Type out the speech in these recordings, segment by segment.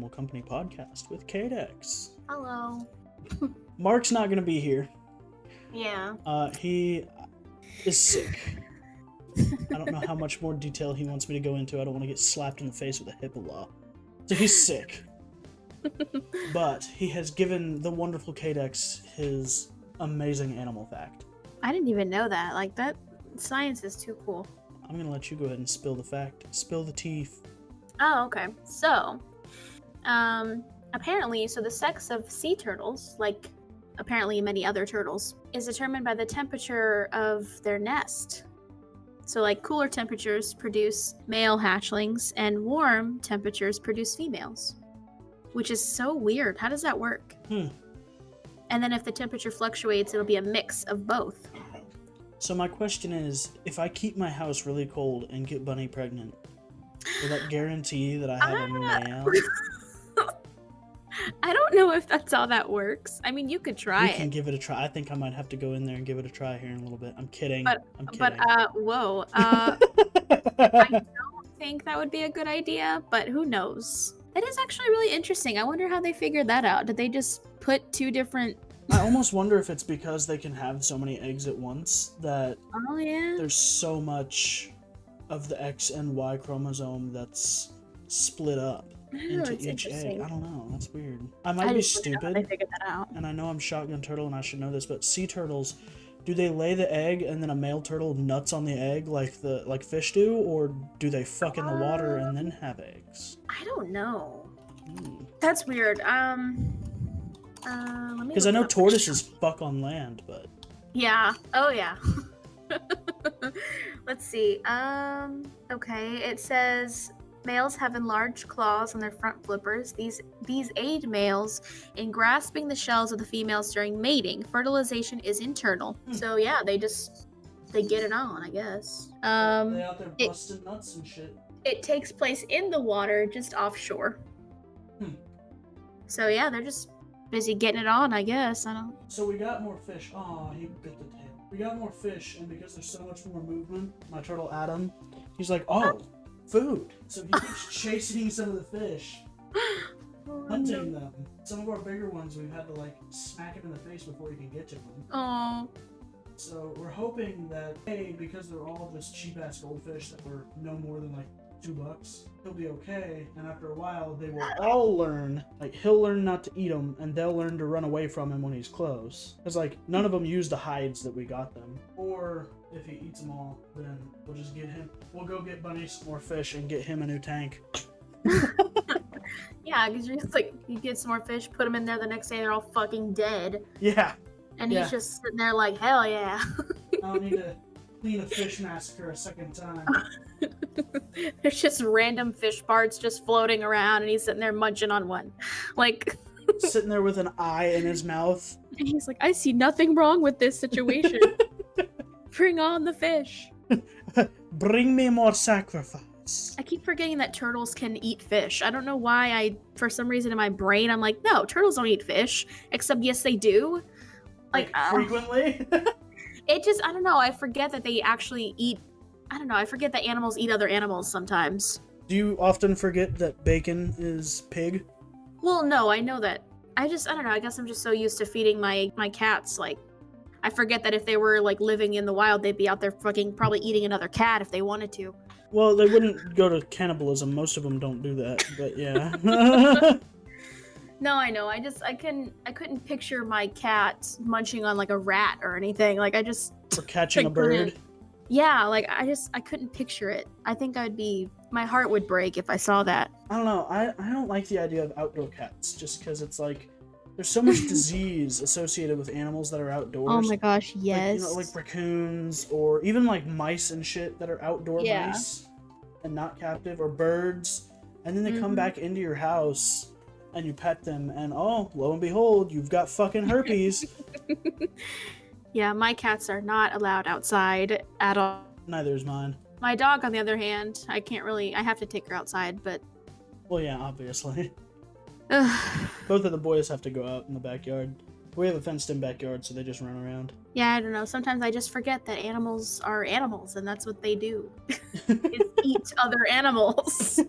Animal Company podcast with Kaydexx. Hello. Mark's not going to be here. Yeah. He is sick. I don't know how much more detail he wants me to go into. I don't want to get slapped in the face with a HIPAA law. So he's sick. But he has given the wonderful Kaydexx his amazing animal fact. I didn't even know that. Like, that science is too cool. I'm going to let you go ahead and spill the fact. Spill the tea. Oh, okay. So, apparently, the sex of sea turtles, like apparently many other turtles, is determined by the temperature of their nest. So, like, cooler temperatures produce male hatchlings, and warm temperatures produce females. Which is so weird. How does that work? And then if the temperature fluctuates, it'll be a mix of both. So my question is, if I keep my house really cold and get Bunny pregnant, will that guarantee that I have a male? I don't know if that's how that works. I mean, you could try it. You can give it a try. I think I might have to go in there and give it a try here in a little bit. I'm kidding. Whoa. I don't think that would be a good idea, but who knows? That is actually really interesting. I wonder how they figured that out. Did they just put two different... I almost wonder if it's because they can have so many eggs at once that there's so much of the X and Y chromosome that's split up into each egg. I don't know. That's weird. I might be stupid. They figured that out. And I know I'm Shotgun Turtle and I should know this, but sea turtles, do they lay the egg and then a male turtle nuts on the egg like fish do, or do they fuck in the water and then have eggs? I don't know. That's weird. Because I know tortoises fuck on land, but... Yeah. Oh, yeah. Let's see. Okay. It says males have enlarged claws on their front flippers. These aid males in grasping the shells of the females during mating. Fertilization is internal. So, yeah, they get it on, I guess. They out there busting nuts and shit. It takes place in the water, just offshore. So, yeah, they're just... busy getting it on, I guess. I don't. So we got more fish. Aw, he bit the tail. We got more fish, and because there's so much more movement, my turtle Adam, he's like, oh, food. So he keeps chasing some of the fish, hunting them. Some of our bigger ones, we've had to smack him in the face before he can get to them. Oh. So we're hoping that because they're all just cheap ass goldfish that were no more than $2, he'll be okay, and after a while they will all learn, he'll learn not to eat them, and they'll learn to run away from him when he's close, because none of them use the hides that we got them. Or if he eats them all, then we'll go get Bunny some more fish and get him a new tank. Yeah, because you're just you get some more fish, put them in there, the next day they're all fucking dead. Yeah. And he's just sitting there like, hell yeah. I don't need to clean a fish massacre a second time. There's just random fish parts just floating around, and he's sitting there munching on one. Sitting there with an eye in his mouth. And he's like, I see nothing wrong with this situation. Bring on the fish. Bring me more sacrifice. I keep forgetting that turtles can eat fish. I don't know why for some reason in my brain, I'm like, no, turtles don't eat fish. Except, yes, they do. Frequently? It just, I don't know. I forget that they actually eat. I don't know. I forget that animals eat other animals sometimes. Do you often forget that bacon is pig? Well, no, I know that. I don't know. I guess I'm just so used to feeding my cats. I forget that if they were living in the wild, they'd be out there fucking probably eating another cat if they wanted to. Well, they wouldn't go to cannibalism. Most of them don't do that, but yeah. No, I know. I couldn't picture my cat munching on a rat or anything. Or catching a bird. Yeah, I couldn't picture it. I think my heart would break if I saw that. I don't know. I don't like the idea of outdoor cats, just because it's there's so much disease associated with animals that are outdoors. Oh my gosh, yes. Like raccoons, or even mice and shit that are outdoor mice and not captive, or birds, and then they come back into your house and you pet them, and oh, lo and behold, you've got fucking herpes. Yeah, my cats are not allowed outside at all. Neither is mine. My dog, on the other hand, I have to take her outside, but... Well, yeah, obviously. Both of the boys have to go out in the backyard. We have a fenced-in backyard, so they just run around. Yeah, I don't know. Sometimes I just forget that animals are animals, and that's what they do. Is eat other animals.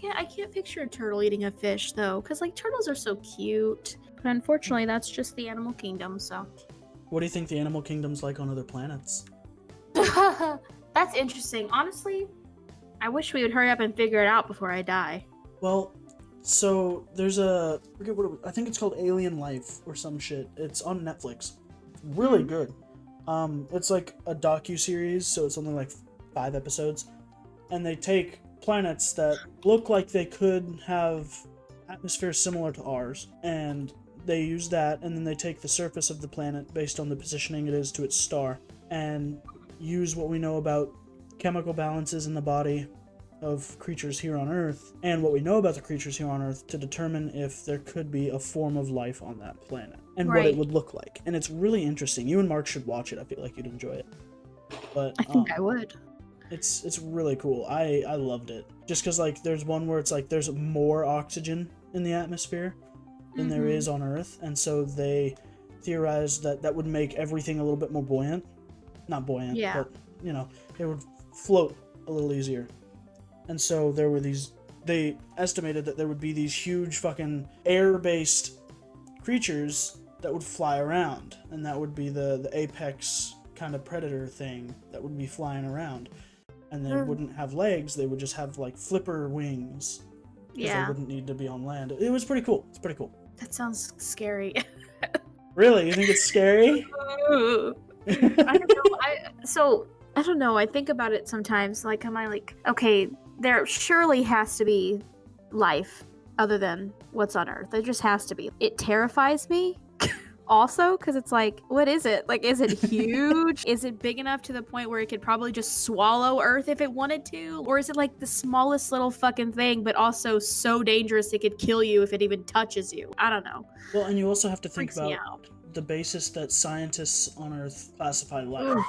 can't picture a turtle eating a fish though, because like turtles are so cute. But unfortunately, that's just the animal kingdom. So. What do you think the animal kingdom's like on other planets? That's interesting. Honestly, I wish we would hurry up and figure it out before I die. Well, so there's I forget what I think it's called Alien Life or some shit. It's on Netflix. Really good. It's like a docu-series, so it's only like 5 episodes. And they take planets that look like they could have atmosphere similar to ours, and they use that, and then they take the surface of the planet based on the positioning it is to its star, and use what we know about chemical balances in the body of creatures here on Earth, and what we know about the creatures here on Earth to determine if there could be a form of life on that planet, and what it would look like. And it's really interesting. You and Mark should watch it. I feel like you'd enjoy it. But I think I would. It's really cool. I loved it. Just because, like, there's one where it's like there's more oxygen in the atmosphere than there is on Earth, and so they theorized that that would make everything a little bit more buoyant. Not buoyant, but, you know, it would float a little easier. And so there were they estimated that there would be these huge fucking air-based creatures that would fly around, and that would be the apex kind of predator thing that would be flying around. And they wouldn't have legs, they would just have like flipper wings. Because they wouldn't need to be on land. It was pretty cool. It's pretty cool. That sounds scary. Really? You think it's scary? I don't know. I think about it sometimes. Like, am I like, okay, there surely has to be life other than what's on Earth. There just has to be. It terrifies me. Also, because it's like, what is it? Like, is it huge? Is it big enough to the point where it could probably just swallow Earth if it wanted to? Or is it like the smallest little fucking thing, but also so dangerous it could kill you if it even touches you? I don't know. Well, and you also have to think about the basis that scientists on Earth classify life.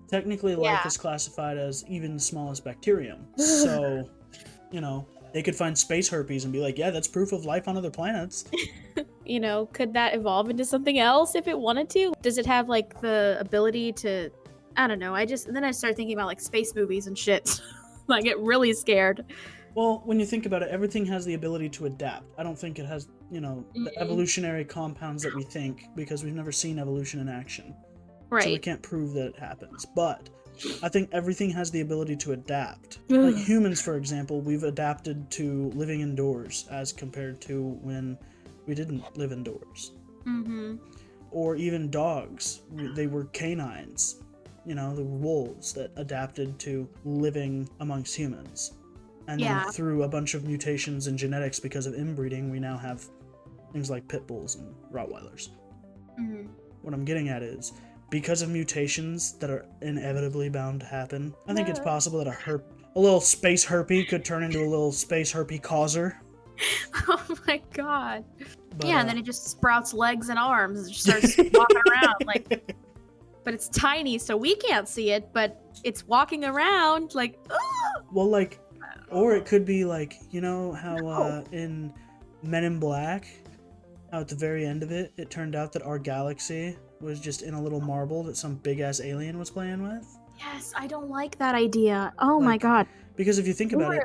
Technically, life is classified as even the smallest bacterium. So, you know, they could find space herpes and be like, yeah, that's proof of life on other planets. You know, could that evolve into something else if it wanted to? Does it have like the ability to, I don't know. Then I start thinking about like space movies and shit. I get really scared. Well, when you think about it, everything has the ability to adapt. I don't think it has, you know, the evolutionary compounds that we think, because we've never seen evolution in action. Right. So we can't prove that it happens. But I think everything has the ability to adapt. Like humans, for example, we've adapted to living indoors as compared to when we didn't live indoors. Or even dogs. They were canines. You know, they were wolves that adapted to living amongst humans. And then through a bunch of mutations in genetics because of inbreeding, we now have things like pit bulls and Rottweilers. What I'm getting at is, because of mutations that are inevitably bound to happen, I think it's possible that a little space herpy could turn into a little space herpy causer. Oh my god. But, and then it just sprouts legs and arms and just starts walking around like, but it's tiny so we can't see it, but it's walking around like, well, like, or it could be like, you know how in Men in Black, how at the very end of it turned out that our galaxy was just in a little marble that some big ass alien was playing with? Yes, I don't like that idea. Oh my god. Because if you think about it,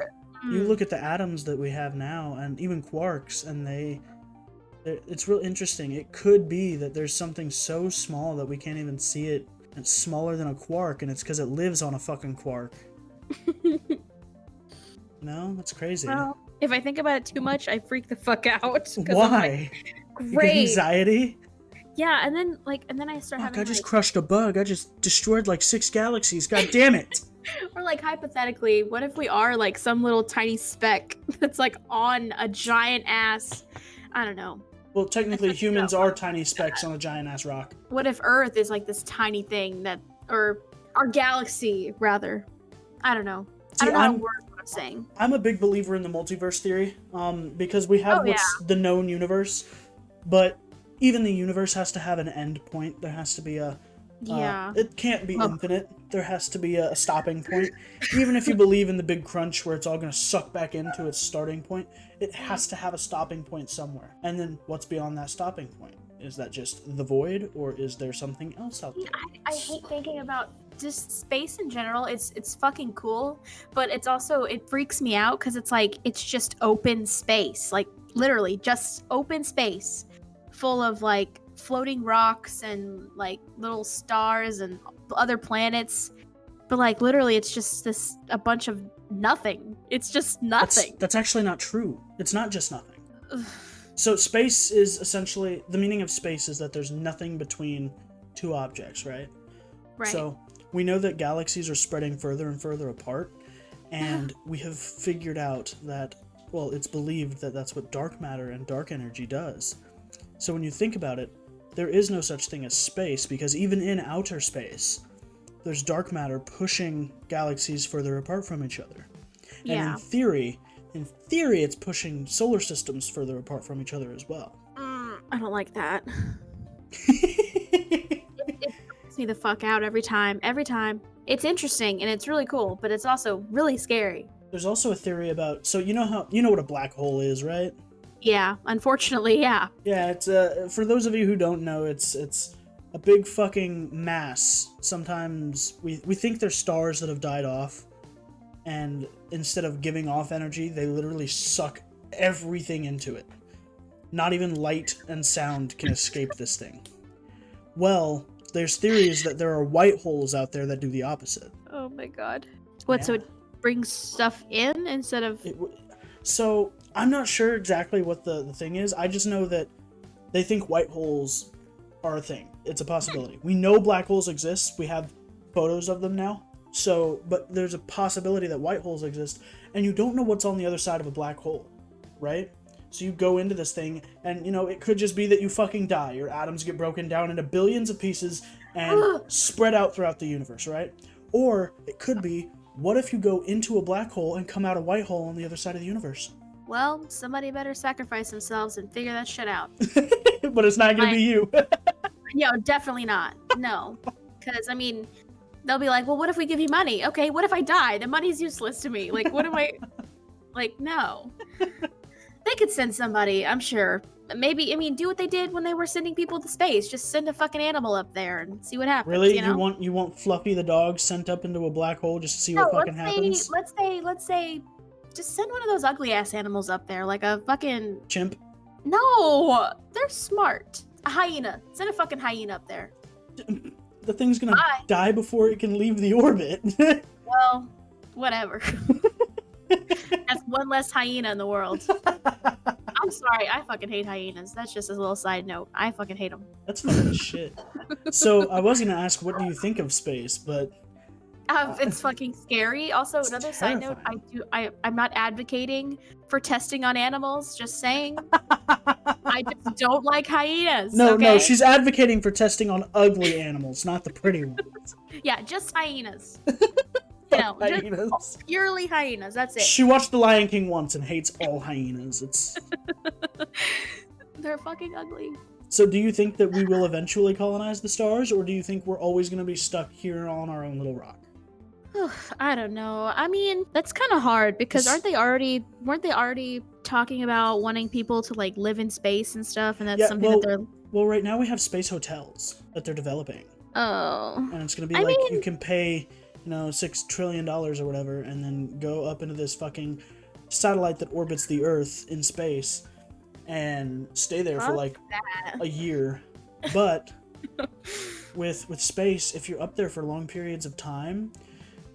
you look at the atoms that we have now, and even quarks, and it's real interesting. It could be that there's something so small that we can't even see it. It's smaller than a quark, and it's because it lives on a fucking quark. No, that's crazy. Well, if I think about it too much, I freak the fuck out. Why? Like, you get anxiety? Yeah, and then I start having. I just crushed a bug. I just destroyed like 6 galaxies. God damn it! Or like hypothetically, what if we are like some little tiny speck that's like on a giant ass? I don't know. Well, technically, humans are tiny specks on a giant ass rock. What if Earth is like this tiny thing or our galaxy rather? I don't know. See, I don't know how to word what I'm saying. I'm a big believer in the multiverse theory, because we have the known universe, but even the universe has to have an end point. There has to be it can't be infinite. There has to be a stopping point. Even if you believe in the big crunch where it's all going to suck back into its starting point, it has to have a stopping point somewhere. And then what's beyond that stopping point? Is that just the void, or is there something else out there? I hate thinking about just space in general, it's fucking cool, but it's also, it freaks me out because it's like, it's just open space, like literally just open space full of like floating rocks and like little stars and other planets, but like literally it's just a bunch of nothing. It's just nothing. That's actually not true. It's not just nothing. So space is essentially, the meaning of space is that there's nothing between two objects, right? Right. So we know that galaxies are spreading further and further apart, and we have figured out that, well, it's believed that that's what dark matter and dark energy does. So when you think about it, there is no such thing as space, because even in outer space, there's dark matter pushing galaxies further apart from each other. Yeah. And in theory, it's pushing solar systems further apart from each other as well. I don't like that. It freaks me the fuck out every time. It's interesting and it's really cool, but it's also really scary. There's also a theory about, so you know what a black hole is, right? Yeah, unfortunately, yeah. Yeah, it's for those of you who don't know, it's a big fucking mass. Sometimes we think they're stars that have died off, and instead of giving off energy, they literally suck everything into it. Not even light and sound can escape this thing. Well, there's theories that there are white holes out there that do the opposite. Oh my god. What, so it brings stuff in instead of... So, I'm not sure exactly what the thing is. I just know that they think white holes are a thing. It's a possibility. We know black holes exist. We have photos of them now. So, but there's a possibility that white holes exist, and you don't know what's on the other side of a black hole, right? So you go into this thing, and, you know, it could just be that you fucking die. Your atoms get broken down into billions of pieces and spread out throughout the universe, right? Or it could be, what if you go into a black hole and come out a white hole on the other side of the universe? Well, somebody better sacrifice themselves and figure that shit out. But it's not gonna be you. Yeah, definitely not. No. Because, I mean, they'll be like, well, what if we give you money? Okay, what if I die? The money's useless to me. Like, what am I... Like, no. They could send somebody, I'm sure. Maybe, I mean, do what they did when they were sending people to space. Just send a fucking animal up there and see what happens. Really? You know? You want Fluffy the dog sent up into a black hole just to see what fucking happens? Let's say, just send one of those ugly ass animals up there, like a fucking Chimp? No, they're smart. A hyena. Send a fucking hyena up there. The thing's gonna die before it can leave the orbit. Well, whatever. That's one less hyena in the world. I'm sorry, I fucking hate hyenas. That's just a little side note. I fucking hate them. That's fucking shit. So I was gonna ask, what do you think of space? But it's fucking scary. Also, another side note, I'm not advocating for testing on animals. Just saying, I just don't like hyenas. No, okay? no, she's advocating for testing on ugly animals, not the pretty ones. Yeah, just hyenas. You know, hyenas. Just purely hyenas. That's it. She watched The Lion King once and hates all hyenas. It's They're fucking ugly. So do you think that we will eventually colonize the stars, or do you think we're always going to be stuck here on our own little rock? I don't know. I mean, that's kind of hard because weren't they already talking about wanting people to like live in space and stuff, and that's something that they're... Well, right now we have space hotels that they're developing. Oh. And it's going to be you can pay, $6 trillion or whatever, and then go up into this fucking satellite that orbits the Earth in space and stay there for like a year. But with space, if you're up there for long periods of time,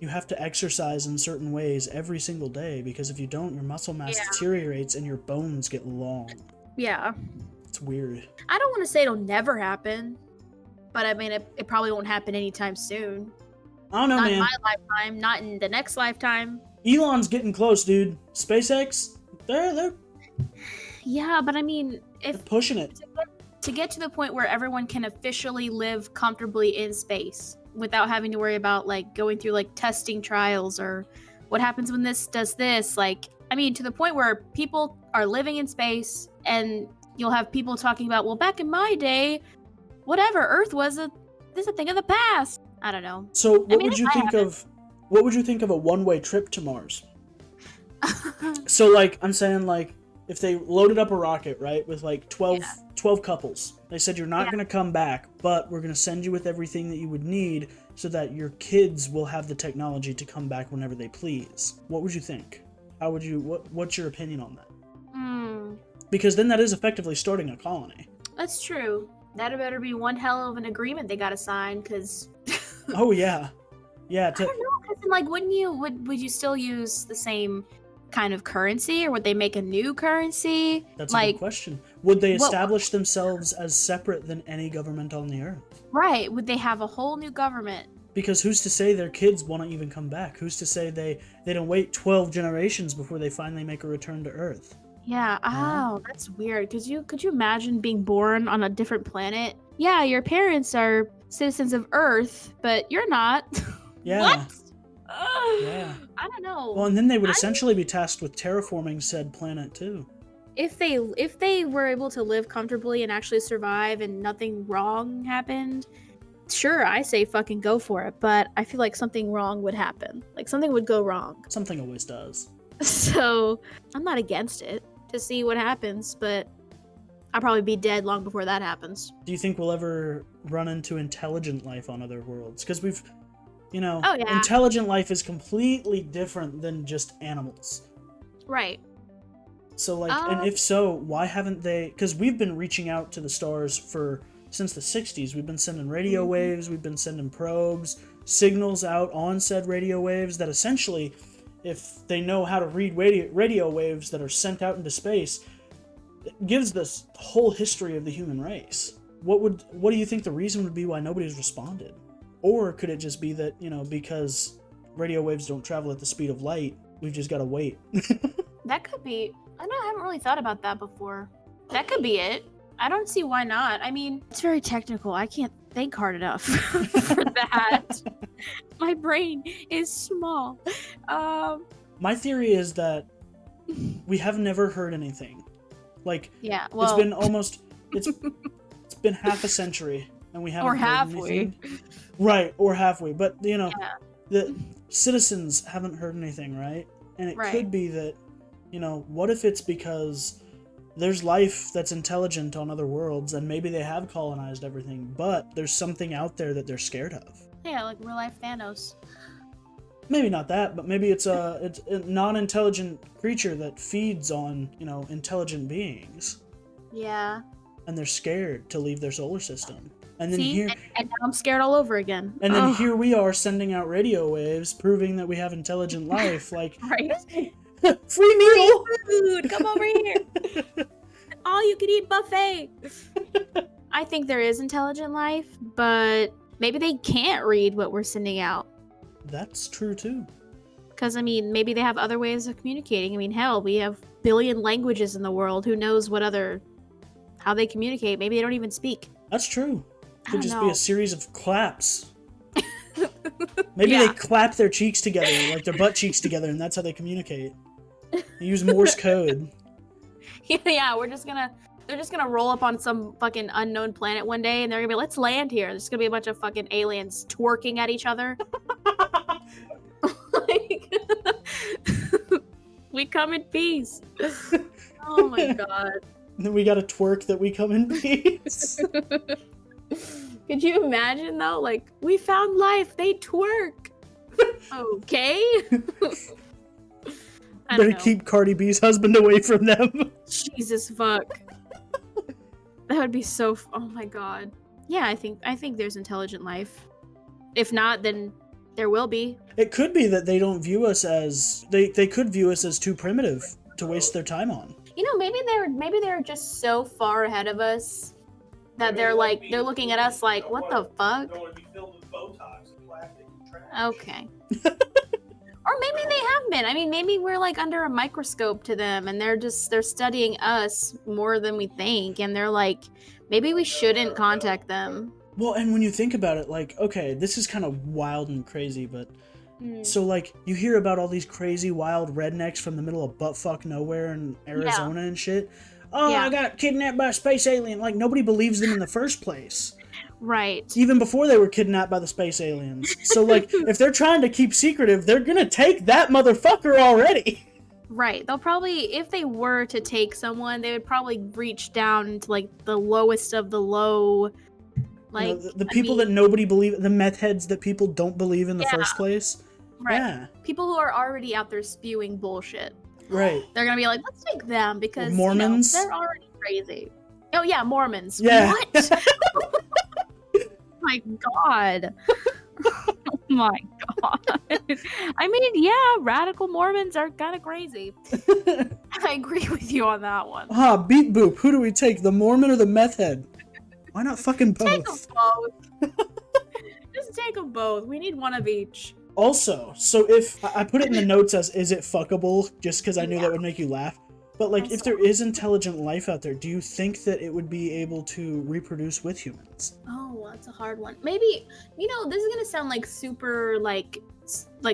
you have to exercise in certain ways every single day, because if you don't, your muscle mass deteriorates and your bones get long. Yeah. It's weird. I don't want to say it'll never happen, but I mean, it probably won't happen anytime soon. I don't know, not man. Not in my lifetime, not in the next lifetime. Elon's getting close, dude. SpaceX, they're Yeah, but I mean, they're pushing it. To get to the point where everyone can officially live comfortably in space without having to worry about like going through like testing trials or what happens when this does this, like, I mean, to the point where people are living in space and you'll have people talking about, well, back in my day, whatever, Earth was a thing of the past. I don't know. So what would you think of a one-way trip to Mars? So like, I'm saying like, if they loaded up a rocket, right, with like 12 Yeah. 12 couples. They said you're not Yeah. going to come back, but we're going to send you with everything that you would need so that your kids will have the technology to come back whenever they please. What would you think? How would you what's your opinion on that? Because then that is effectively starting a colony. That's true. That better be one hell of an agreement they got to sign, because Oh yeah. Yeah, I don't know. Because like, would you still use the same kind of currency, or would they make a new currency? that's a like, good question. Would they what- establish themselves as separate than any government on the earth? right? Would they have a whole new government? Because who's to say their kids won't even come back? Who's to say they don't wait 12 generations before they finally make a return to Earth? Yeah. Yeah. Oh, that's weird. Could you imagine being born on a different planet? Yeah, your parents are citizens of Earth, but you're not. Yeah. What? Ugh, Yeah. I don't know. Well, and then they would essentially be tasked with terraforming said planet too. If they were able to live comfortably and actually survive and nothing wrong happened, sure, I say fucking go for it. But I feel like something wrong would happen. Like, something would go wrong. Something always does. So I'm not against it to see what happens, but I'll probably be dead long before that happens. Do you think we'll ever run into intelligent life on other worlds? Because we've, Oh, yeah. intelligent life is completely different than just animals. Right. So, like, and if so, why haven't they? Because we've been reaching out to the stars since the 60s. We've been sending radio waves, we've been sending probes, signals out on said radio waves that essentially, if they know how to read radio waves that are sent out into space, it gives this whole history of the human race. What do you think the reason would be why nobody's responded? Or could it just be that, because radio waves don't travel at the speed of light, we've just got to wait? That could be. I haven't really thought about that before. That could be it. I don't see why not. I mean, it's very technical. I can't think hard enough for that. My brain is small. My theory is that we have never heard anything. Like, Yeah, well, it's been almost it's been half a century and we haven't or heard halfway. anything. Right, or halfway. But the citizens haven't heard anything, right? And it Right. could be that, what if it's because there's life that's intelligent on other worlds and maybe they have colonized everything, but there's something out there that they're scared of. Yeah, like real life Thanos. Maybe not that, but maybe it's a non-intelligent creature that feeds on, intelligent beings, Yeah. and they're scared to leave their solar system. And then See, and now I'm scared all over again. and then Ugh. here we are sending out radio waves proving that we have intelligent life. Like, Right. free meal. Food, come over here. All you can eat buffet. I think there is intelligent life, but maybe they can't read what we're sending out. That's true too. Because, maybe they have other ways of communicating. Hell, we have billion languages in the world. Who knows how they communicate? Maybe they don't even speak. That's true. I Could don't just know. be a series of claps. Maybe Yeah. they clap their cheeks together, like their butt cheeks together, and that's how they communicate. They use Morse code. Yeah, they're just gonna roll up on some fucking unknown planet one day, and they're gonna be, let's land here. There's gonna be a bunch of fucking aliens twerking at each other. Like, we come in peace. Oh my god. And then we got a twerk that we come in peace. Could you imagine though? Like, we found life. They twerk. Okay. I don't Better know. keep Cardi B's husband away from them. Jesus fuck. That would be so. Oh my god. Yeah, I think there's intelligent life. If not, then there will be. It could be that they don't view us as they could view us as too primitive to waste their time on. Maybe they're just so far ahead of us that they're looking at us like, what the fuck? Don't want to be filled with Botox and plastic and trash. Okay. Or maybe they have been. Maybe we're like under a microscope to them, and they're studying us more than we think, and they're like, maybe we shouldn't contact them. Well, and when you think about it, like, okay, this is kind of wild and crazy, but so, like, you hear about all these crazy wild rednecks from the middle of buttfuck nowhere in Arizona and shit. Oh, Yeah. I got kidnapped by a space alien. Like, nobody believes them in the first place. Right. Even before they were kidnapped by the space aliens. So, like, if they're trying to keep secretive, they're gonna take that motherfucker already. Right. They'll probably, if they were to take someone, they would probably reach down to like the lowest of the low. Like the people that nobody believe, the meth heads that people don't believe in the Yeah. first place. Right. Yeah. People who are already out there spewing bullshit. Right. They're gonna be like, let's take them because Mormons. they're already crazy. Oh yeah, Mormons. Yeah. What? My God. Oh my God. I mean, yeah, radical Mormons are kind of crazy. I agree with you on that one. Beep boop. Who do we take, the Mormon or the meth head? Why not fucking both? Take them both. Just take them both. We need one of each. Also, so if I put it in the notes as is it fuckable, just because I knew that would make you laugh. But like, if there is intelligent life out there, do you think that it would be able to reproduce with humans? Oh, that's a hard one. Maybe, this is gonna sound like super like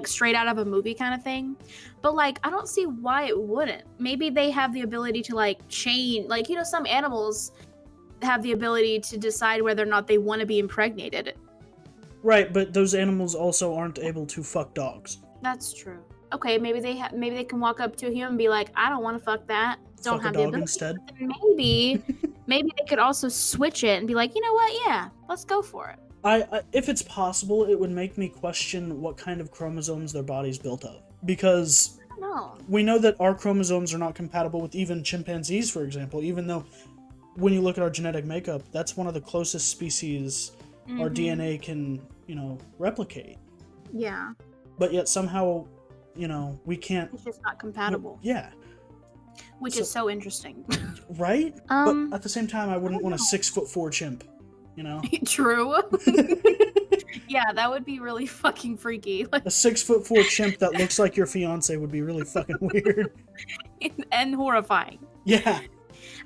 straight out of a movie kind of thing, but like I don't see why it wouldn't. Maybe they have the ability to like change, like some animals have the ability to decide whether or not they want to be impregnated. Right, but those animals also aren't able to fuck dogs. That's true. Okay, maybe they can walk up to a human and be like, I don't want to fuck that. Don't Fuck have a the dog ability. instead. Maybe they could also switch it and be like, you know what? Yeah, let's go for it. I if it's possible, it would make me question what kind of chromosomes their body's built of. Because I don't know. we know that our chromosomes are not compatible with even chimpanzees, for example, even though when you look at our genetic makeup, that's one of the closest species our DNA can, replicate. Yeah. But yet somehow, we can't. It's just not compatible. Yeah. Which is so interesting. Right? But at the same time, I wouldn't want a 6'4" chimp, True. Yeah, that would be really fucking freaky. A 6'4" chimp that looks like your fiance would be really fucking weird. And horrifying. Yeah.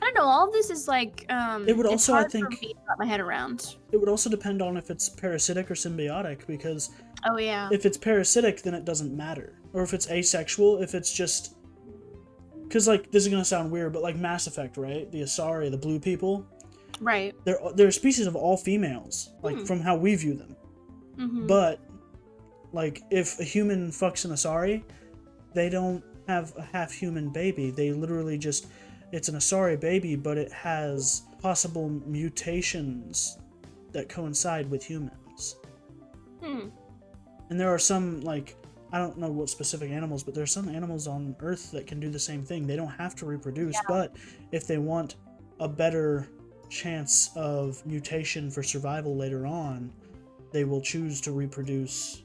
I don't know. All of this is like it would also, hard I think, for me to wrap my head around. It would also depend on if it's parasitic or symbiotic, because oh yeah, if it's parasitic, then it doesn't matter. Or if it's asexual, if it's just, because like this is gonna sound weird, but like Mass Effect, right? The Asari, the blue people, right? They're a species of all females, like from how we view them. Mm-hmm. But like if a human fucks an Asari, they don't have a half-human baby. They literally just, it's an Asari baby, but it has possible mutations that coincide with humans. And there are some, like, I don't know what specific animals, but there are some animals on Earth that can do the same thing. They don't have to reproduce, but if they want a better chance of mutation for survival later on, they will choose to reproduce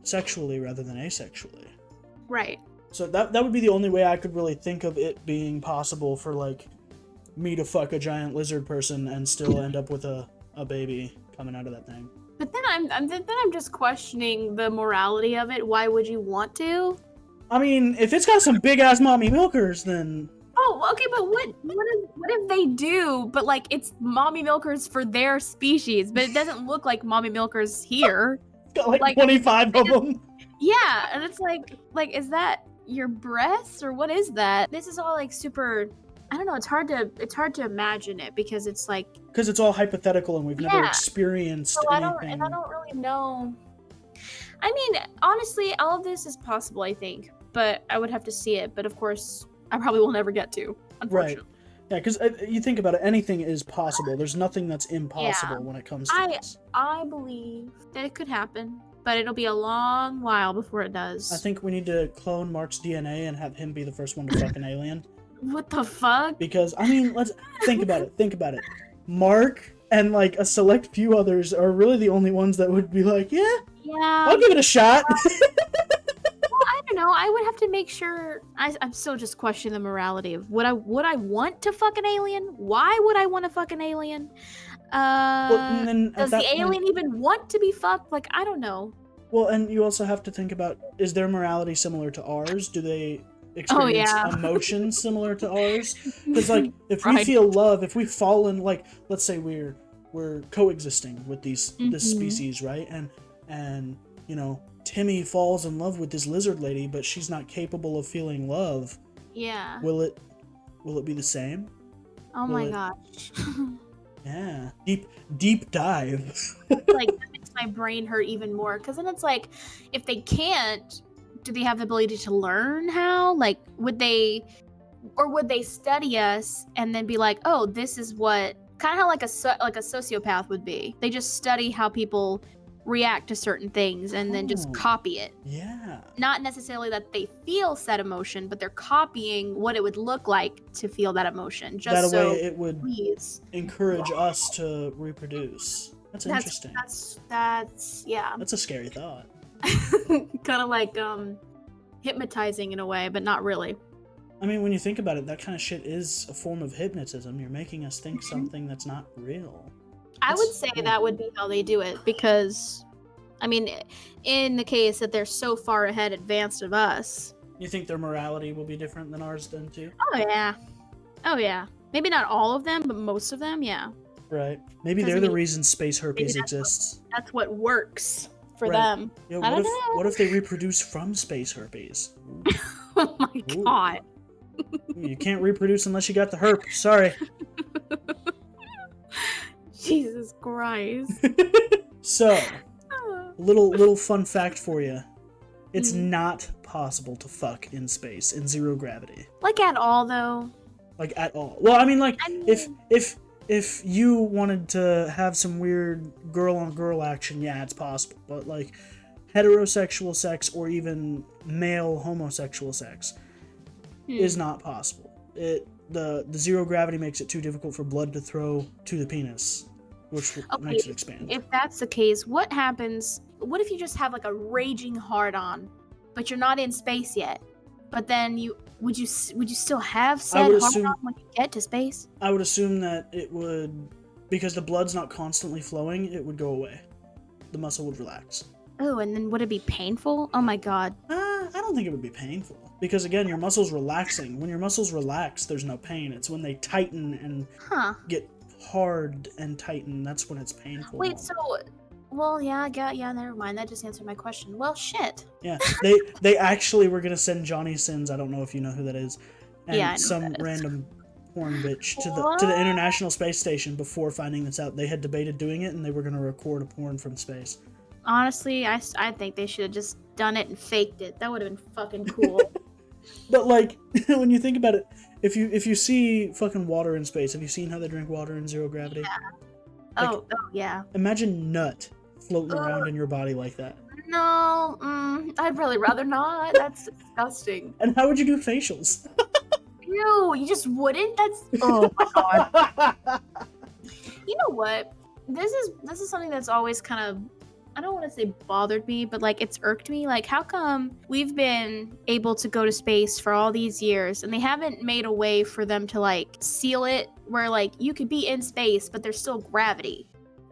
sexually rather than asexually. Right. So that would be the only way I could really think of it being possible for, like, me to fuck a giant lizard person and still end up with a baby coming out of that thing. But then I'm just questioning the morality of it. Why would you want to? I mean, if it's got some big ass mommy milkers, then. Oh, okay, but what if they do? But like, it's mommy milkers for their species, but it doesn't look like mommy milkers here. It's got like 25 of them. Yeah, and it's like is that your breasts or what is that? This is all like super. I don't know. It's hard to imagine it because it's like. Because it's all hypothetical and we've never experienced anything. I don't really know. I mean, honestly, all of this is possible, I think, but I would have to see it. But of course, I probably will never get to, unfortunately. Right. Yeah, because you think about it, anything is possible. There's nothing that's impossible when it comes to this. I believe that it could happen, but it'll be a long while before it does. I think we need to clone Mark's DNA and have him be the first one to fuck an alien. What the fuck? Because, I mean, let's think about it. Think about it. Mark and, like, a select few others are really the only ones that would be like, yeah, I'll give it a shot. Well, I don't know. I would have to make sure. I'm still just questioning the morality of would I want to fuck an alien? Why would I want to fuck an alien? Well, then does the alien even want to be fucked? Like, I don't know. Well, and you also have to think about, is their morality similar to ours? Do they experience emotions similar to ours? Because, like, if we feel love, if we fall in, like, let's say we're coexisting with this species, right? And you know, Timmy falls in love with this lizard lady, but she's not capable of feeling love. Yeah. Will it be the same? Oh my gosh. Yeah. Deep dive. Like, that makes my brain hurt even more, because then it's like, if they can't do they have the ability to learn how? Like, would they study us and then be like, oh, this is what, kind of how like a sociopath would be. They just study how people react to certain things and then just copy it. Yeah. Not necessarily that they feel said emotion, but they're copying what it would look like to feel that emotion. Just that way so it would encourage us to reproduce. That's interesting. That's yeah. That's a scary thought. Kind of like hypnotizing in a way, but not really. I mean, when you think about it, that kind of shit is a form of hypnotism. You're making us think something that's not real. I would say that would be how they do it, because, I mean, in the case that they're so far ahead advanced of us. You think their morality will be different than ours then, too? Oh, yeah. Maybe not all of them, but most of them, yeah. Right. Maybe they're the reason space herpes exists. That's what works for them. Yeah, what if they reproduce from space herpes? Oh my god. You can't reproduce unless you got the herp. Sorry. Jesus Christ. So, little fun fact for you. It's not possible to fuck in space in zero gravity. Like at all, though. Like at all. Well, I mean, like if you wanted to have some weird girl on girl action, yeah, it's possible. But like heterosexual sex or even male homosexual sex is not possible. The zero gravity makes it too difficult for blood to throw to the penis, which makes it expand. If that's the case, what happens? What if you just have like a raging hard-on, but you're not in space yet? But then would you still have said hard-on when you get to space? I would assume that it would, because the blood's not constantly flowing, it would go away. The muscle would relax. Oh, and then would it be painful? Oh my god. I don't think it would be painful. Because again, your muscle's relaxing. When your muscles relax, there's no pain. It's when they tighten and get hard and tighten, that's when it's painful. Wait, so... Well, yeah, never mind. That just answered my question. Well, shit. Yeah, they actually were going to send Johnny Sins, I don't know if you know who that is, and some random porn bitch to the International Space Station before finding this out. They had debated doing it, and they were going to record a porn from space. Honestly, I think they should have just done it and faked it. That would have been fucking cool. But like, when you think about it, if you see fucking water in space, have you seen how they drink water in zero gravity? Yeah. Like, oh yeah. Imagine nut floating around in your body like that. No, I'd really rather not. That's disgusting. And how would you do facials? Ew, you just wouldn't? That's oh my god. You know what? This is something that's always kind of, I don't want to say bothered me, but like it's irked me. Like, how come we've been able to go to space for all these years and they haven't made a way for them to like seal it where like you could be in space, but there's still gravity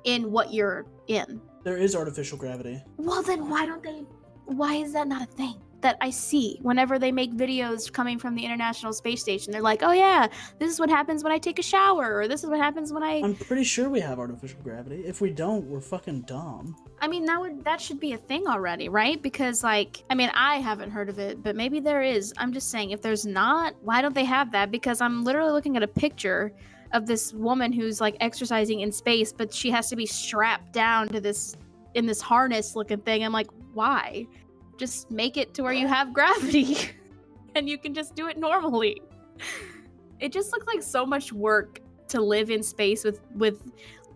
in what you're in? There is artificial gravity. Well, then why is that not a thing that I see whenever they make videos coming from the International Space Station? They're like, oh yeah, this is what happens when I take a shower, or this is what happens when I'm pretty sure we have artificial gravity. If we don't, we're fucking dumb. I mean, that should be a thing already, right? Because like, I mean, I haven't heard of it, but maybe there is. I'm just saying, if there's not, why don't they have that? Because I'm literally looking at a picture of this woman who's like exercising in space, but she has to be strapped down to this harness looking thing. I'm like, why? Just make it to where you have gravity and you can just do it normally. It just looks like so much work to live in space with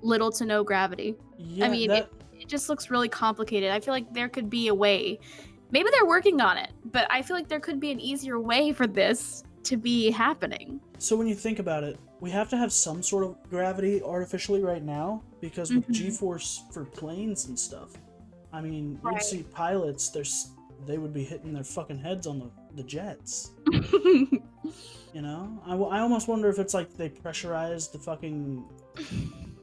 little to no gravity. Yeah, I mean, it just looks really complicated. I feel like there could be a way. Maybe they're working on it, but I feel like there could be an easier way for this to be happening. So when you think about it, we have to have some sort of gravity artificially right now, because with G-force for planes and stuff, I mean, you'd see pilots, they would be hitting their fucking heads on the jets. You know? I almost wonder if it's like they pressurize the fucking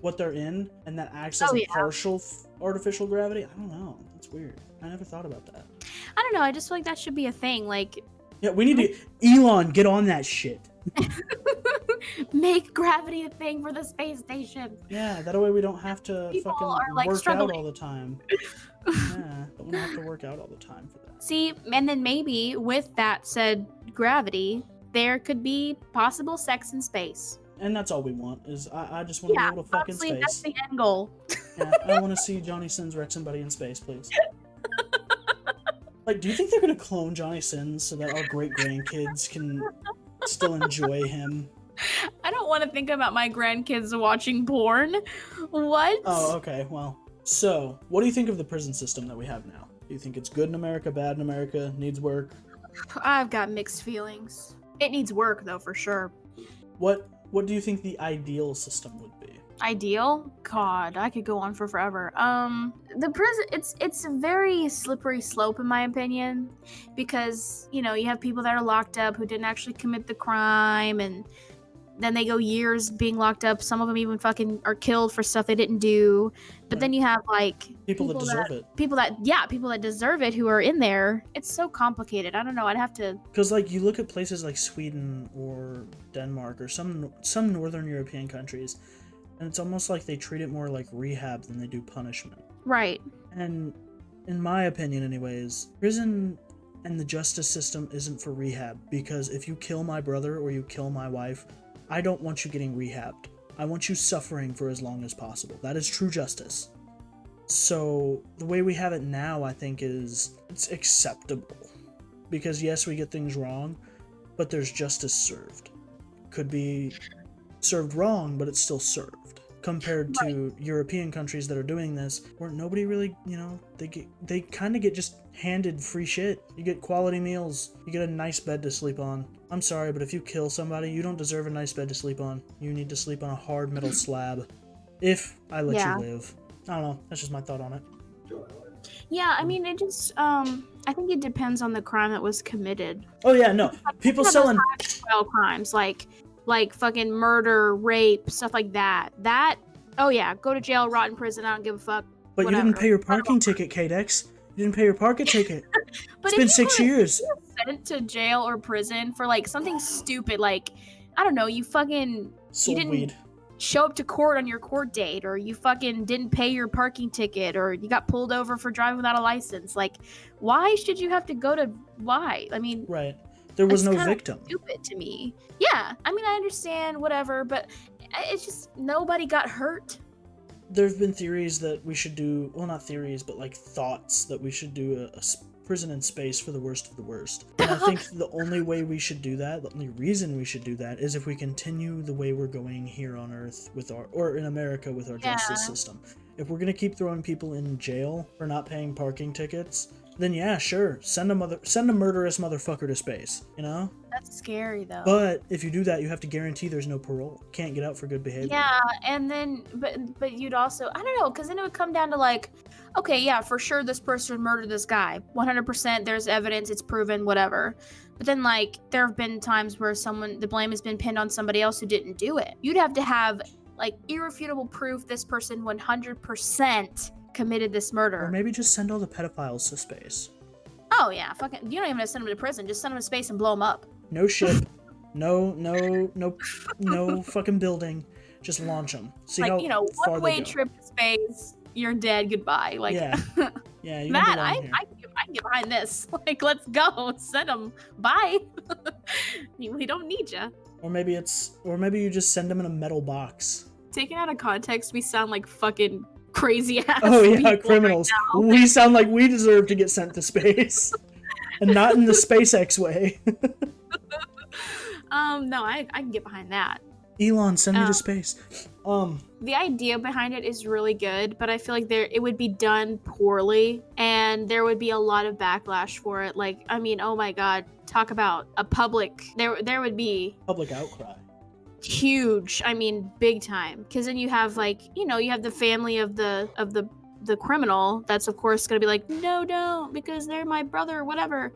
what they're in, and that acts as a partial artificial gravity. I don't know. That's weird. I never thought about that. I don't know. I just feel like that should be a thing. Like, yeah, we need to Elon get on that shit. Make gravity a thing for the space station. Yeah, that way we don't have to People fucking are, like, work struggling out all the time. Yeah, but we don't have to work out all the time for that. See, and then maybe with that said gravity, there could be possible sex in space. And that's all we want, is I just want to be able to fuck in space. That's the end goal. Yeah, I want to see Johnny Sins wreck somebody in space, please. Like, do you think they're gonna clone Johnny Sins so that our great grandkids can still enjoy him? I don't want to think about my grandkids watching porn. What? Oh, okay. Well, so what do you think of the prison system that we have now? Do you think it's good in America, bad in America, needs work? I've got mixed feelings. It needs work though, for sure. What do you think the ideal system would be? Ideal? God, I could go on for forever. The prison, it's a very slippery slope in my opinion, because, you know, you have people that are locked up who didn't actually commit the crime, and then they go years being locked up. Some of them even fucking are killed for stuff they didn't do. But then you have like People that deserve it. People that deserve it who are in there. It's so complicated. I don't know. I'd have to. Because like you look at places like Sweden or Denmark or some northern European countries, and it's almost like they treat it more like rehab than they do punishment. Right. And in my opinion, anyways, prison and the justice system isn't for rehab, because if you kill my brother or you kill my wife, I don't want you getting rehabbed. I want you suffering for as long as possible. That is true justice. So the way we have it now, I think, is it's acceptable. Because yes, we get things wrong, but there's justice served. Could be served wrong, but it's still served. Compared to European countries that are doing this, where nobody really, you know, they kind of get just handed free shit. You get quality meals, you get a nice bed to sleep on. I'm sorry, but if you kill somebody, you don't deserve a nice bed to sleep on. You need to sleep on a hard metal slab. If I let you live. I don't know. That's just my thought on it. Yeah, I mean, it just, I think it depends on the crime that was committed. Oh yeah, no. People selling crimes like fucking murder, rape, stuff like that. Oh yeah, go to jail, rot in prison. I don't give a fuck. But whatever. You didn't pay your parking ticket, Kaydexx. You didn't pay your parking ticket. It's been 6 years. Sent to jail or prison for like something stupid, like I don't know, you fucking Sold you didn't weed. Show up to court on your court date, or you fucking didn't pay your parking ticket, or you got pulled over for driving without a license. Like, why should you have to go to? Why? I mean, right. There was no victim. Stupid to me. Yeah, I mean, I understand, whatever, but it's just nobody got hurt. There have been theories that we should do, well, not theories, but like thoughts that we should do a prison in space for the worst of the worst. And I think the only way we should do that, the only reason we should do that, is if we continue the way we're going here on Earth with or in America with our justice system. If we're gonna keep throwing people in jail for not paying parking tickets, then yeah, sure, send a murderous motherfucker to space, you know? That's scary though. But if you do that, you have to guarantee there's no parole. Can't get out for good behavior. Yeah, and then but you'd also, I don't know, because then it would come down to like, okay, yeah, for sure this person murdered this guy. 100% there's evidence, it's proven, whatever. But then like there have been times where the blame has been pinned on somebody else who didn't do it. You'd have to have like irrefutable proof this person 100% committed this murder. Or maybe just send all the pedophiles to space. Oh yeah, fucking, you don't even have to send them to prison. Just send them to space and blow them up. No ship. No fucking building. Just launch them. See like, how you know, far one-way they go. trip to space, you're dead, goodbye. Like, yeah. Yeah, you Matt, don't I belong here. can get behind this. Like, let's go. Send them. Bye. We don't need you. Or maybe you just send them in a metal box. Taken out of context, we sound like fucking crazy ass. Oh yeah, people criminals. right now. We sound like we deserve to get sent to space. And not in the SpaceX way. No, I can get behind that. Elon, send me to space. The idea behind it is really good, but I feel like it would be done poorly, and there would be a lot of backlash for it. Like, I mean, oh my god, talk about a public. There would be public outcry. Huge. I mean, big time. Because then you have like, you know, you have the family of the criminal. That's of course gonna be like, no, don't, because they're my brother or whatever.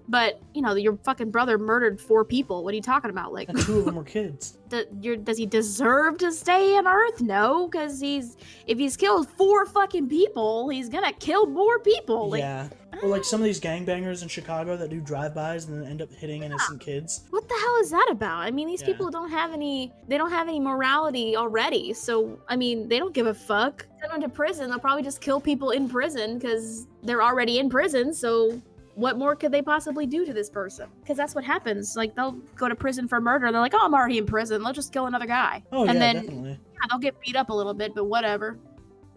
But, you know, your fucking brother murdered 4 people. What are you talking about? Like, and 2 of them were kids. Does he deserve to stay on Earth? No, because if he's killed 4 fucking people, he's gonna kill more people. Like, yeah. Or like some of these gangbangers in Chicago that do drive-bys and then end up hitting innocent kids. What the hell is that about? I mean, these people don't have any morality already. So, I mean, they don't give a fuck. Send them to prison. They'll probably just kill people in prison because they're already in prison. So what more could they possibly do to this person? Because that's what happens. Like, they'll go to prison for murder. They're like, oh, I'm already in prison. They'll just kill another guy. Oh, and yeah, then, definitely. Yeah, they'll get beat up a little bit, but whatever.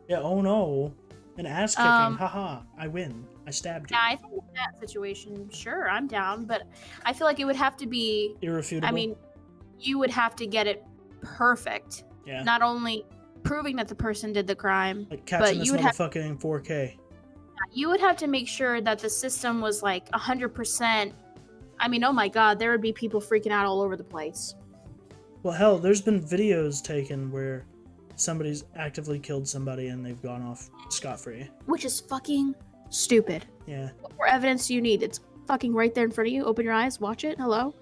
Yeah, oh no. An ass kicking. Haha, I win. I stabbed you. Yeah, I think in that situation, sure, I'm down, but I feel like it would have to be, Irrefutable. I mean, you would have to get it perfect. Yeah. Not only proving that the person did the crime, Like catching this you would have, motherfucker in 4K. you would have to make sure that the system was like 100%. I mean, oh my god, there would be people freaking out all over the place. Well, hell, there's been videos taken where somebody's actively killed somebody and they've gone off scot-free. Which is fucking stupid. Yeah. What more evidence do you need? It's fucking right there in front of you. Open your eyes, watch it. Hello?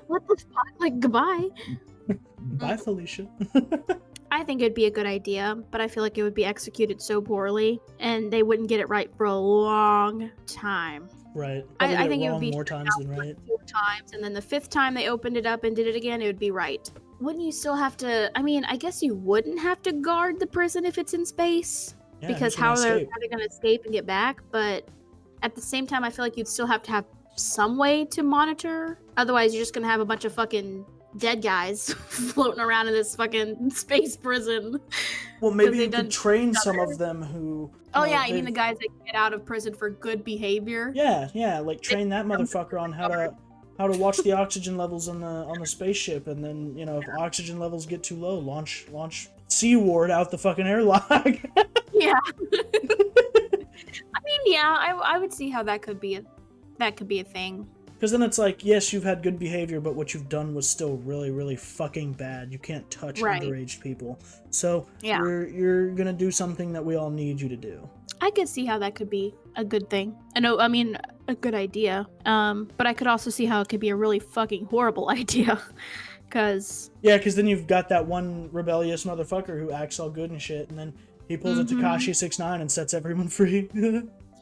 What the fuck? Like, goodbye. Bye, Felicia. I think it'd be a good idea, but I feel like it would be executed so poorly, and they wouldn't get it right for a long time. Right. I think it would be more times than right. 4 times, and then the 5th time they opened it up and did it again, it would be right. Wouldn't you still have to? I mean, I guess you wouldn't have to guard the prison if it's in space, Yeah, because who's gonna how they're escape? going to escape and get back. But at the same time, I feel like you'd still have to have some way to monitor. Otherwise, you're just going to have a bunch of fucking dead guys floating around in this fucking space prison. Well, maybe 'Cause you they've done could train each some other. of them who. Oh you know, yeah, you mean the they've- guys that get out of prison for good behavior? Yeah, like train that motherfucker on how to watch the oxygen levels on the spaceship, and then if oxygen levels get too low, launch Seaward out the fucking airlock. Yeah. I mean, yeah, I would see how that could be a thing. Because then it's like, yes, you've had good behavior, but what you've done was still really, really fucking bad. You can't touch Right. underage people. So Yeah. you're gonna do something that we all need you to do. I could see how that could be a good thing. I mean, a good idea. But I could also see how it could be a really fucking horrible idea. Cause Yeah, because then you've got that one rebellious motherfucker who acts all good and shit, and then he pulls a Tekashi 6ix9ine and sets everyone free.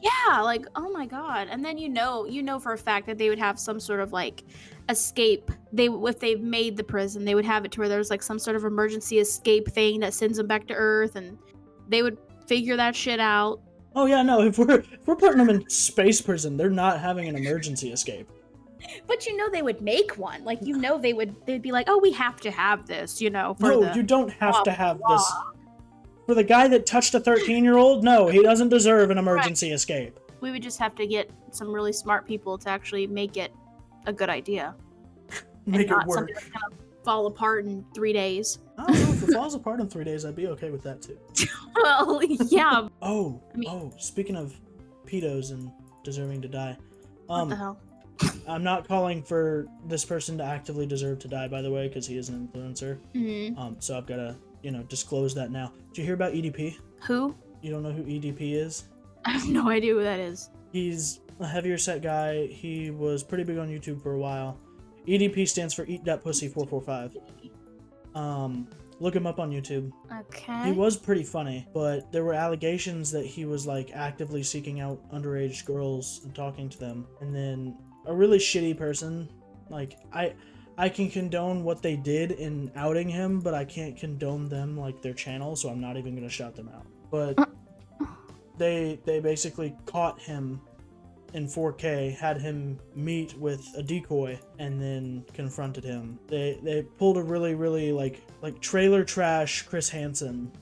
yeah, like, oh my god. And then you know for a fact that they would have some sort of like escape. If they've made the prison, they would have it to where there's like some sort of emergency escape thing that sends them back to Earth, and they would figure that shit out. Oh yeah, no, if we're putting them in space prison, they're not having an emergency escape. But they would make one. Like, they'd be like, oh, we have to have this, for No, the... you don't have blah, to have blah. this. For the guy that touched a 13-year-old, no, he doesn't deserve an emergency escape. We would just have to get some really smart people to actually make it a good idea. Make and not it work. something that's gonna fall apart in 3 days. I don't know, if it falls apart in 3 days, I'd be okay with that too. Well, yeah. Oh, I mean- speaking of pedos and deserving to die. What the hell? I'm not calling for this person to actively deserve to die, by the way, because he is an influencer. Mm-hmm. So I've got to, disclose that now. Did you hear about EDP? Who? You don't know who EDP is? I have no idea who that is. He's a heavier set guy. He was pretty big on YouTube for a while. EDP stands for Eat That Pussy 445. Look him up on YouTube. Okay. He was pretty funny, but there were allegations that he was like actively seeking out underage girls and talking to them. And then a really shitty person, like I can condone what they did in outing him, but I can't condone them like their channel, so I'm not even gonna shout them out. But they basically caught him in 4K, had him meet with a decoy, and then confronted him. They pulled a really, really like trailer trash Chris Hansen.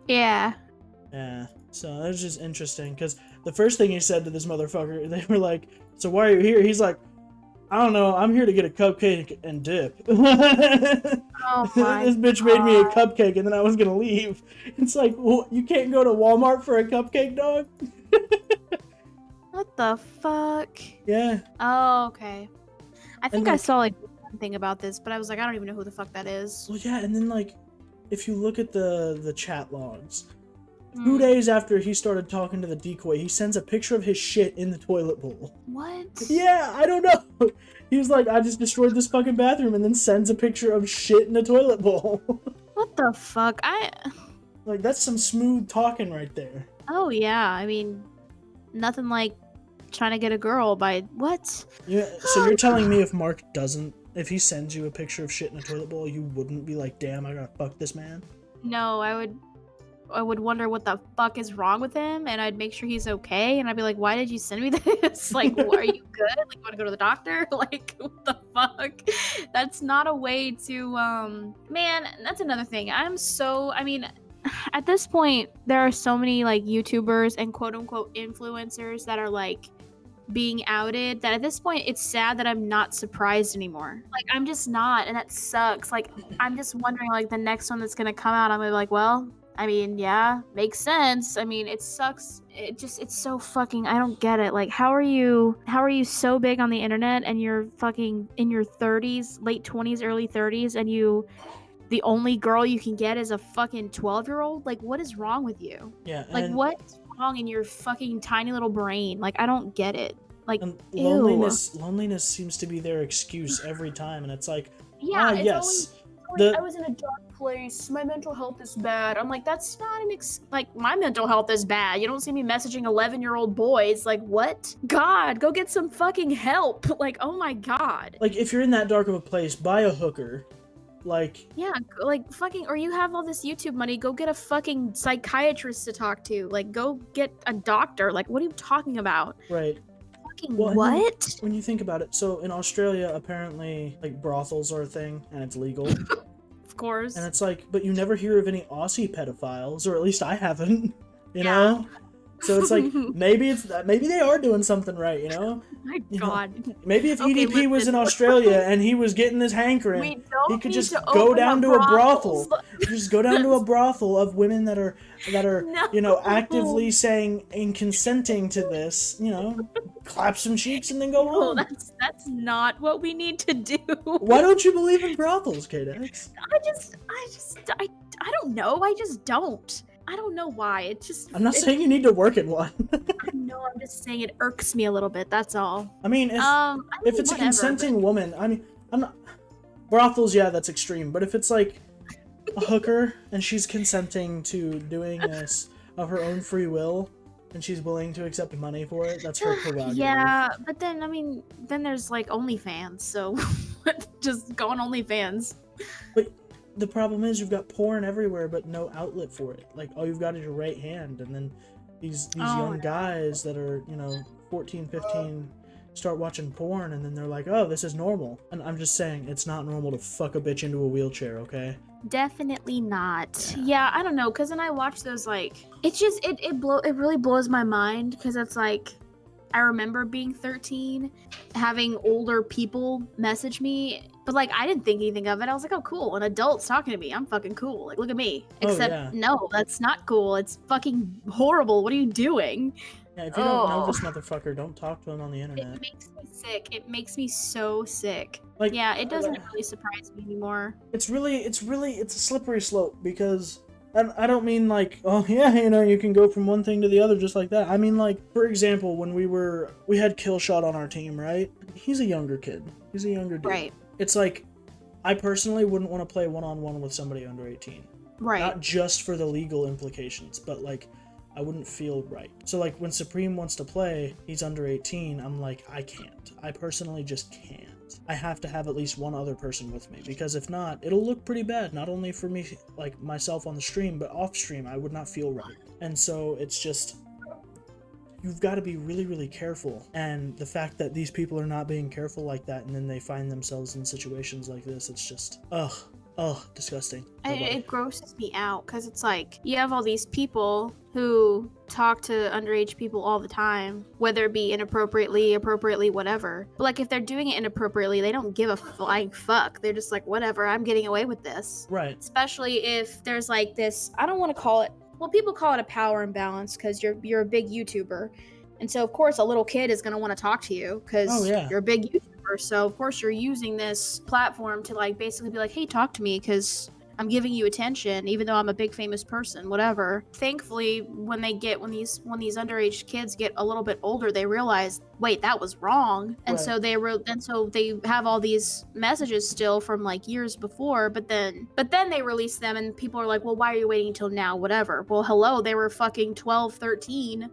Yeah. Yeah, so it was just interesting, because the first thing he said to this motherfucker, they were like, so why are you here? He's like, I don't know, I'm here to get a cupcake and dip. Oh my This bitch made me a cupcake and then I was gonna leave. It's like, well, you can't go to Walmart for a cupcake, dog? What the fuck? Yeah. Oh, okay. I think then- I saw like one thing about this, but I was like, I don't even know who the fuck that is. Well, yeah, and then like, if you look at the chat logs, Hmm. 2 days after he started talking to the decoy, he sends a picture of his shit in the toilet bowl. What? Yeah, I don't know. He was like, I just destroyed this fucking bathroom, and then sends a picture of shit in the toilet bowl. What the fuck? Like, that's some smooth talking right there. Oh yeah, I mean, nothing like trying to get a girl by what? Yeah, so you're telling me if he sends you a picture of shit in a toilet bowl, you wouldn't be like, damn, I gotta fuck this man? No, I would wonder what the fuck is wrong with him, and I'd make sure he's okay, and I'd be like, why did you send me this? Like, are you good? Like, you want to go to the doctor? Like, what the fuck? That's not a way to, man, that's another thing. I mean, at this point, there are so many like YouTubers and quote unquote influencers that are like being outed that at this point it's sad that I'm not surprised anymore. Like I'm just not, and that sucks. Like I'm just wondering like the next one that's gonna come out, I'm gonna be like, well, I mean, yeah, makes sense. I mean, it sucks. It's so fucking, I don't get it. Like how are you so big on the internet and you're fucking in your 30s, late 20s, early 30s, and the only girl you can get is a fucking 12-year-old? Like what is wrong with you? Yeah. Like what's wrong in your fucking tiny little brain? Like I don't get it. Like loneliness seems to be their excuse every time, and it's like, yeah, it's yes, always, I was in a dark place. My mental health is bad. I'm like, that's not like my mental health is bad. You don't see me messaging 11-year-old boys. Like what? God, go get some fucking help. Like oh my god. Like if you're in that dark of a place, buy a hooker. Like yeah, like fucking, or you have all this YouTube money, go get a fucking psychiatrist to talk to. Like go get a doctor. Like what are you talking about? Right. Fucking well, what? When you think about it, so in Australia apparently like brothels are a thing and it's legal. Of course. And it's like, but you never hear of any Aussie pedophiles, or at least I haven't, you Yeah. know? So it's like, maybe they are doing something right, you know? My You God. know, maybe if Okay, EDP was in listen. Australia and he was getting this hankering, We don't he could need just to go open down up to a brothel. brothels. Just go down to a brothel of women that are No. you know, actively saying and consenting to this, you know, clap some cheeks and then go No, home. that's not what we need to do. Why don't you believe in brothels, Kaydexx? I don't know. I just don't. I don't know why. It just. I'm not saying you need to work in one. I know. I'm just saying it irks me a little bit. That's all. I mean, if it's a whatever, consenting woman, I mean, I'm not brothels. Yeah, that's extreme. But if it's like a hooker and she's consenting to doing this of her own free will, and she's willing to accept money for it, that's her prerogative. Yeah, but then I mean, then there's like OnlyFans, so just go on OnlyFans. But the problem is you've got porn everywhere, but no outlet for it. Like all you've got is your right hand, and then these young guys that are, you know, 14, 15 start watching porn, and then they're like, oh, this is normal. And I'm just saying, it's not normal to fuck a bitch into a wheelchair, okay? Definitely not. Yeah, I don't know, because then I watch those, like, it's just, it really blows my mind, because it's like, I remember being 13, having older people message me, but like I didn't think anything of it. I was like, oh cool, an adult's talking to me, I'm fucking cool, like look at me. Except no, that's not cool, it's fucking horrible. What are you doing? Yeah, if you don't know this motherfucker, don't talk to him on the internet. It makes me sick. It makes me so sick. Like, yeah, it doesn't really surprise me anymore. It's a slippery slope, because I don't mean like, oh yeah, you know, you can go from one thing to the other just like that. I mean, like, for example, when we had Killshot on our team, right? He's a younger kid. He's a younger dude. Right. It's like, I personally wouldn't want to play one-on-one with somebody under 18. Right. Not just for the legal implications, but like, I wouldn't feel right. So like, when Supreme wants to play, he's under 18, I'm like, I can't. I personally just can't. I have to have at least one other person with me, because if not, it'll look pretty bad, not only for me, like myself on the stream, but off stream, I would not feel right. And so it's just, you've got to be really, really careful. And the fact that these people are not being careful like that, and then they find themselves in situations like this, it's just, disgusting. It grosses me out, because it's like, you have all these people who talk to underage people all the time, whether it be inappropriately, appropriately, whatever. But like, if they're doing it inappropriately, they don't give a flying fuck. They're just like, whatever, I'm getting away with this. Right. Especially if there's like this, I don't want to call it, well, people call it a power imbalance, because you're a big YouTuber. And so, of course, a little kid is going to want to talk to you, because you're a big YouTuber. So, of course, you're using this platform to, like, basically be like, hey, talk to me, because I'm giving you attention, even though I'm a big famous person, whatever. Thankfully, when these underage kids get a little bit older, they realize, wait, that was wrong. And so they have all these messages still from like years before, but then they release them, and people are like, well, why are you waiting until now? Whatever. Well, hello, they were fucking 12, 13.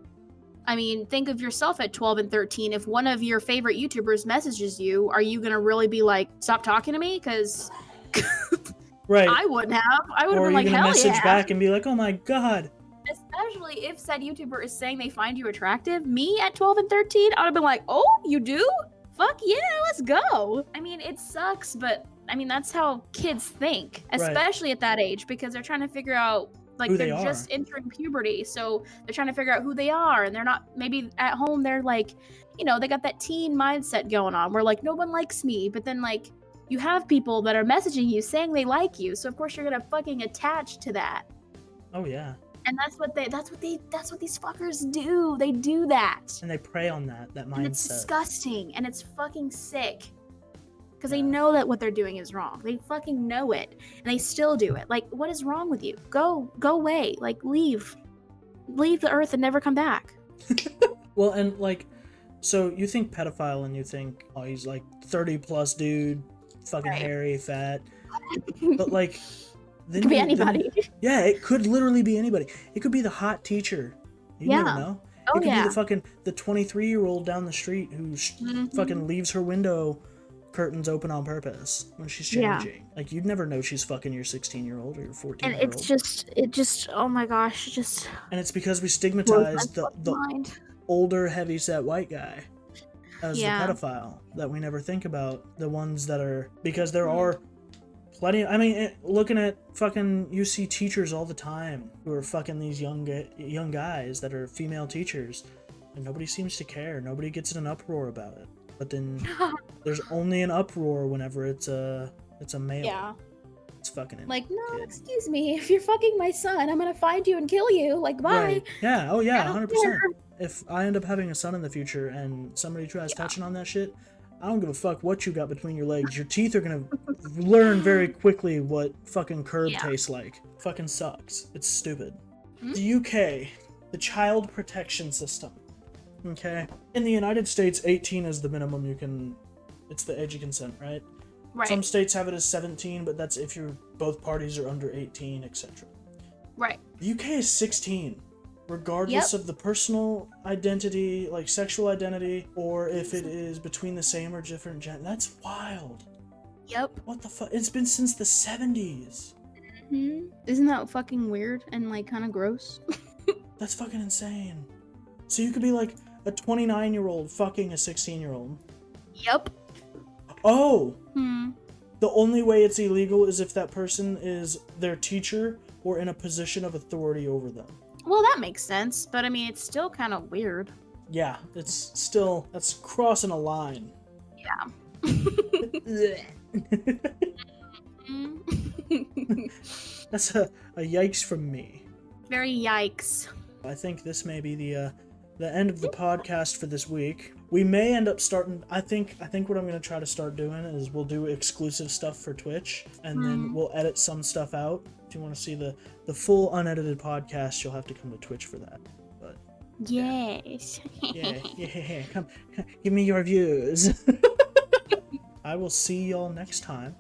I mean, think of yourself at 12 and 13. If one of your favorite YouTubers messages you, are you gonna really be like, stop talking to me? Because right. I wouldn't have. I would have been like, hell yeah. Or you message back and be like, oh my god. Especially if said YouTuber is saying they find you attractive. Me at 12 and 13, I would have been like, oh, you do? Fuck yeah, let's go. I mean, it sucks, but I mean, that's how kids think, especially at that age, because they're trying to figure out Like Who they're they are. just entering puberty, so they're trying to figure out who they are, and they're not, maybe at home they're like, you know, they got that teen mindset going on where like no one likes me, but then like you have people that are messaging you saying they like you, so of course you're gonna fucking attach to that. Oh yeah. And that's what these fuckers do. They do that. And they prey on that mindset. And it's disgusting, and it's fucking sick. Because they Yeah. know that what they're doing is wrong. They fucking know it, and they still do it. Like, what is wrong with you? Go away. Like, leave the earth and never come back. Well, and like, so you think pedophile, and you think, oh, he's like 30 plus dude, fucking Right. hairy, fat, but like, then It could be you- anybody. yeah, it could literally be anybody. It could be the hot teacher. You Yeah. never know. Oh, It could yeah. be the 23-year-old down the street who Mhm. fucking leaves her window curtains open on purpose when she's Yeah. changing. Like, you'd never know she's fucking your 16-year-old or your 14-year-old. And it just, oh my gosh, it just And it's because we blows my stigmatize fucking the mind. older, heavyset white guy as Yeah. the pedophile, that we never think about the ones that are, because there are plenty. I mean, looking at fucking, you see teachers all the time who are fucking these young guys that are female teachers, and nobody seems to care. Nobody gets in an uproar about it. But then there's only an uproar whenever it's a male. Yeah. It's fucking Like, no, kid. excuse me, if you're fucking my son, I'm gonna find you and kill you. Like, bye. Right. Yeah. Oh yeah. I don't 100%. care. If I end up having a son in the future and somebody tries touching on that shit, I don't give a fuck what you got between your legs. Your teeth are gonna learn very quickly what fucking curb Yeah. tastes like. Fucking sucks. It's stupid. Hmm? The UK, the child protection system. Okay. In the United States, 18 is the minimum you can. It's the age of consent, right? Right. Some states have it as 17, but that's if both parties are under 18, etc. Right. The UK is 16, regardless of the personal identity, like sexual identity, or if it is between the same or different gender. That's wild. Yep. What the fuck? It's been since the 70s. Isn't that fucking weird and like kind of gross? That's fucking insane. So you could be like a 29-year-old fucking a 16-year-old. Yep. Oh! Hmm. The only way it's illegal is if that person is their teacher or in a position of authority over them. Well, that makes sense, but I mean, it's still kind of weird. Yeah, it's still, that's crossing a line. Yeah. That's a yikes from me. Very yikes. I think this may be the end of the podcast for this week. We may end up starting. I think what I'm gonna try to start doing is we'll do exclusive stuff for Twitch, and then we'll edit some stuff out. If you want to see the full unedited podcast, you'll have to come to Twitch for that. But Yes. yeah, come give me your views. I will see y'all next time.